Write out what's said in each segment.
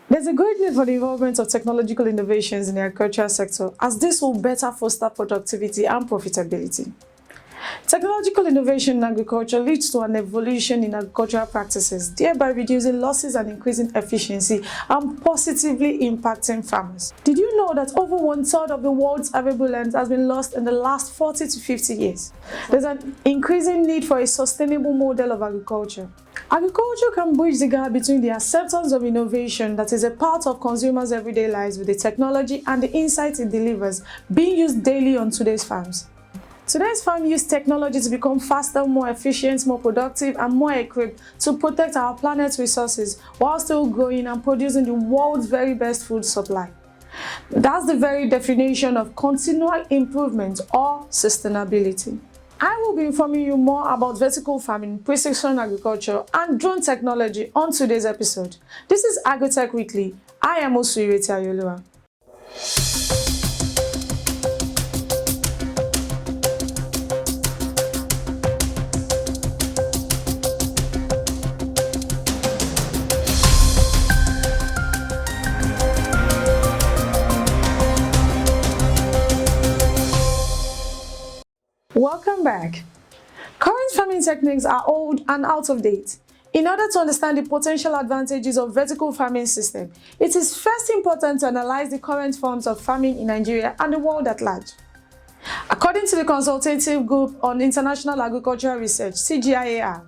There's a great need for the involvement of technological innovations in the agricultural sector, as this will better foster productivity and profitability. Technological innovation in agriculture leads to an evolution in agricultural practices, thereby reducing losses and increasing efficiency and positively impacting farmers. Did you know that over 1/3 of the world's arable land has been lost in the last 40 to 50 years? There's an increasing need for a sustainable model of agriculture. Agriculture can bridge the gap between the acceptance of innovation that is a part of consumers' everyday lives with the technology and the insights it delivers being used daily on today's farms. Today's farm use technology to become faster, more efficient, more productive, and more equipped to protect our planet's resources while still growing and producing the world's very best food supply. That's the very definition of continual improvement or sustainability. I will be informing you more about vertical farming, precision agriculture, and drone technology on today's episode. This is Agritech Weekly. I am Osuireti Ayolua. Welcome back. Current farming techniques are old and out of date. In order to understand the potential advantages of vertical farming system, it is first important to analyze the current forms of farming in Nigeria and the world at large. According to the Consultative Group on International Agricultural Research, CGIAR,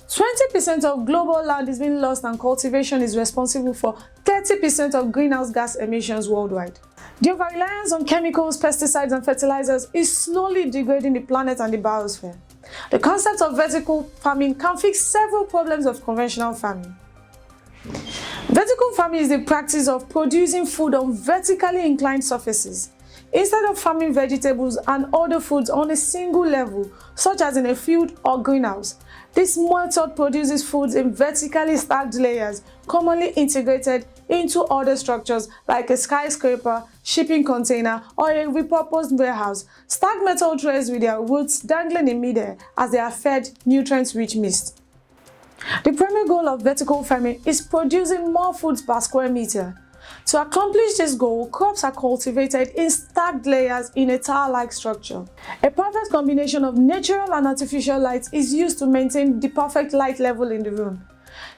20% of global land is being lost and cultivation is responsible for 30% of greenhouse gas emissions worldwide. The over-reliance on chemicals, pesticides, and fertilizers is slowly degrading the planet and the biosphere. The concept of vertical farming can fix several problems of conventional farming. Vertical farming is the practice of producing food on vertically inclined surfaces. Instead of farming vegetables and other foods on a single level, such as in a field or greenhouse, this method produces foods in vertically stacked layers, commonly integrated into other structures like a skyscraper, shipping container, or a repurposed warehouse. Stacked metal trays with their roots dangling in midair as they are fed nutrient-rich mist. The primary goal of vertical farming is producing more foods per square meter. To accomplish this goal, crops are cultivated in stacked layers in a tower-like structure. A perfect combination of natural and artificial light is used to maintain the perfect light level in the room.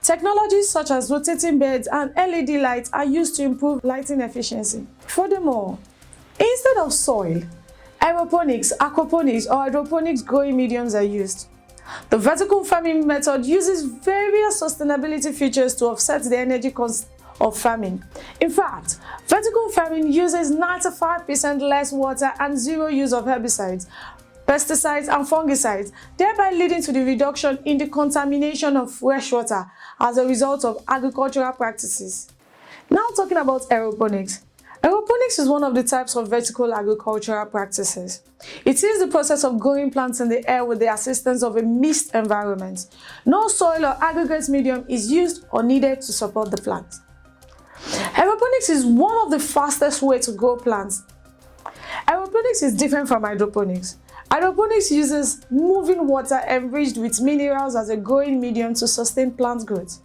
Technologies such as rotating beds and LED lights are used to improve lighting efficiency. Furthermore, instead of soil, aeroponics, aquaponics, or hydroponics growing mediums are used. The vertical farming method uses various sustainability features to offset the energy cost of farming. In fact, vertical farming uses 95% less water and zero use of herbicides, pesticides, and fungicides, thereby leading to the reduction in the contamination of fresh water as a result of agricultural practices. Now talking about aeroponics. Aeroponics is one of the types of vertical agricultural practices. It is the process of growing plants in the air with the assistance of a mixed environment. No soil or aggregate medium is used or needed to support the plant. Aeroponics is one of the fastest ways to grow plants. Aeroponics is different from hydroponics. Hydroponics uses moving water enriched with minerals as a growing medium to sustain plant growth.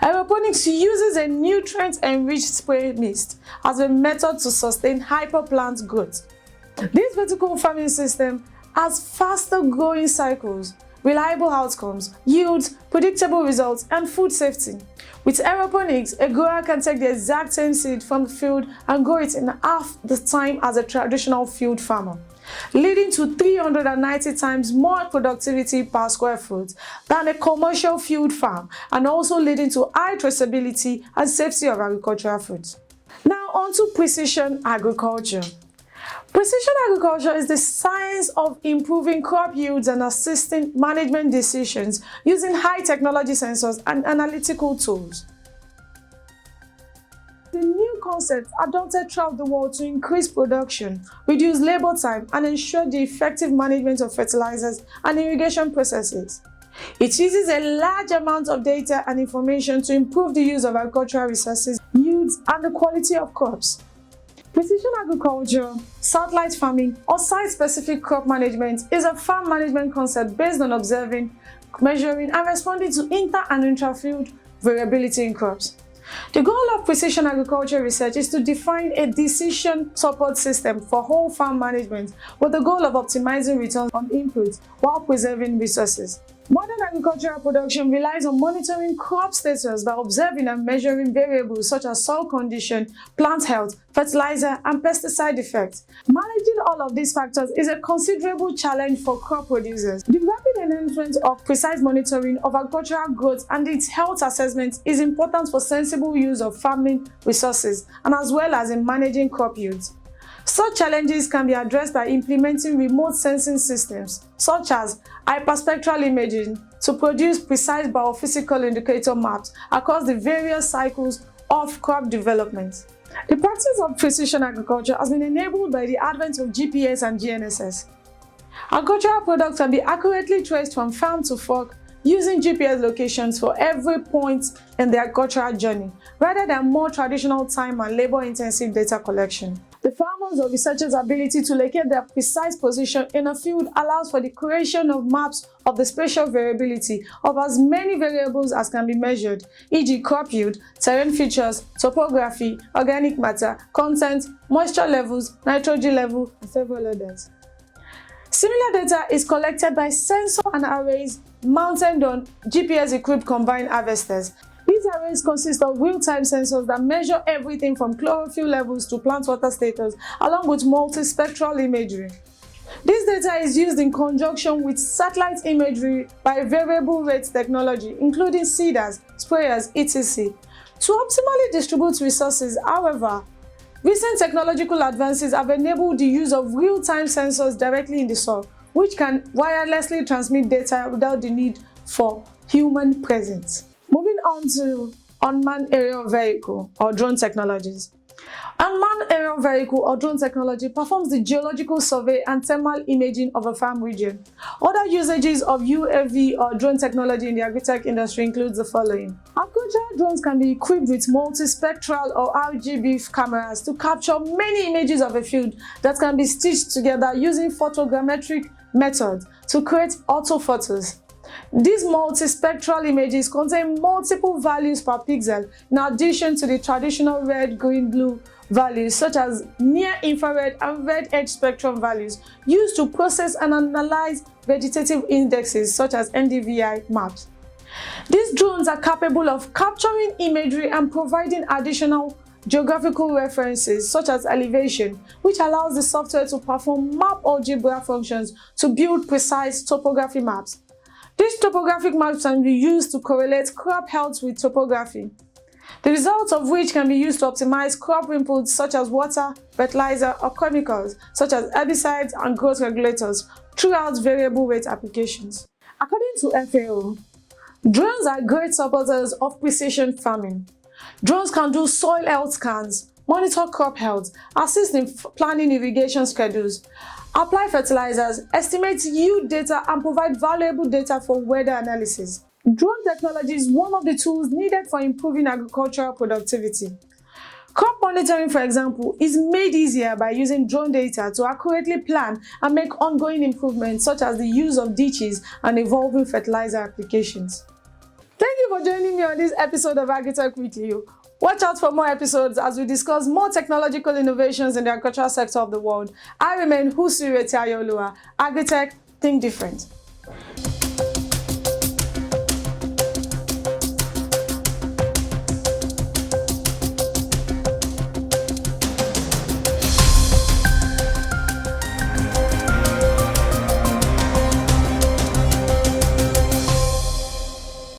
Aeroponics uses a nutrient-enriched spray mist as a method to sustain hyperplant growth. This vertical farming system has faster growing cycles, reliable outcomes, yields, predictable results, and food safety. With aeroponics, a grower can take the exact same seed from the field and grow it in half the time as a traditional field farmer, leading to 390 times more productivity per square foot than a commercial field farm, and also leading to high traceability and safety of agricultural foods. Now on to precision agriculture. Precision agriculture is the science of improving crop yields and assisting management decisions using high technology sensors and analytical tools. The new concept adopted throughout the world to increase production, reduce labor time, and ensure the effective management of fertilizers and irrigation processes. It uses a large amount of data and information to improve the use of agricultural resources, yields, and the quality of crops. Precision agriculture, satellite farming, or site-specific crop management is a farm management concept based on observing, measuring, and responding to inter- and intra-field variability in crops. The goal of precision agriculture research is to define a decision support system for whole farm management with the goal of optimizing returns on inputs while preserving resources. Modern agricultural production relies on monitoring crop status by observing and measuring variables such as soil condition, plant health, fertilizer, and pesticide effects. Managing all of these factors is a considerable challenge for crop producers. The rapid enhancement of precise monitoring of agricultural growth and its health assessment is important for sensible use of farming resources and as well as in managing crop yields. Such challenges can be addressed by implementing remote sensing systems, such as hyperspectral imaging, to produce precise biophysical indicator maps across the various cycles of crop development. The practice of precision agriculture has been enabled by the advent of GPS and GNSS. Agricultural products can be accurately traced from farm to fork using GPS locations for every point in the agricultural journey, rather than more traditional time and labor-intensive data collection. The farmers' or researchers' ability to locate their precise position in a field allows for the creation of maps of the spatial variability of as many variables as can be measured, e.g. crop yield, terrain features, topography, organic matter, content, moisture levels, nitrogen level, and several others. Similar data is collected by sensor and arrays mounted on GPS-equipped combine harvesters. These arrays consist of real-time sensors that measure everything from chlorophyll levels to plant water status, along with multispectral imagery. This data is used in conjunction with satellite imagery by variable rate technology, including seeders, sprayers, etc. To optimally distribute resources, however, recent technological advances have enabled the use of real-time sensors directly in the soil, which can wirelessly transmit data without the need for human presence. Moving on to unmanned aerial vehicle or drone technologies. Unmanned aerial vehicle or drone technology performs the geological survey and thermal imaging of a farm region. Other usages of UAV or drone technology in the agritech industry includes the following. Agricultural drones can be equipped with multispectral or RGB cameras to capture many images of a field that can be stitched together using photogrammetric methods to create orthophotos. These multispectral images contain multiple values per pixel in addition to the traditional red, green, blue values such as near-infrared and red-edge spectrum values used to process and analyze vegetative indexes such as NDVI maps. These drones are capable of capturing imagery and providing additional geographical references such as elevation, which allows the software to perform map algebra functions to build precise topography maps. These topographic maps can be used to correlate crop health with topography, the results of which can be used to optimize crop inputs such as water, fertilizer, or chemicals such as herbicides and growth regulators throughout variable rate applications. According to FAO, drones are great supporters of precision farming. Drones can do soil health scans, monitor crop health, assist in planning irrigation schedules, apply fertilizers, estimate yield data, and provide valuable data for weather analysis. Drone technology is one of the tools needed for improving agricultural productivity. Crop monitoring, for example, is made easier by using drone data to accurately plan and make ongoing improvements such as the use of ditches and evolving fertilizer applications. Thank you for joining me on this episode of Agritech Weekly. Watch out for more episodes as we discuss more technological innovations in the agricultural sector of the world. I remain Husire Tayolua. Agritech, think different.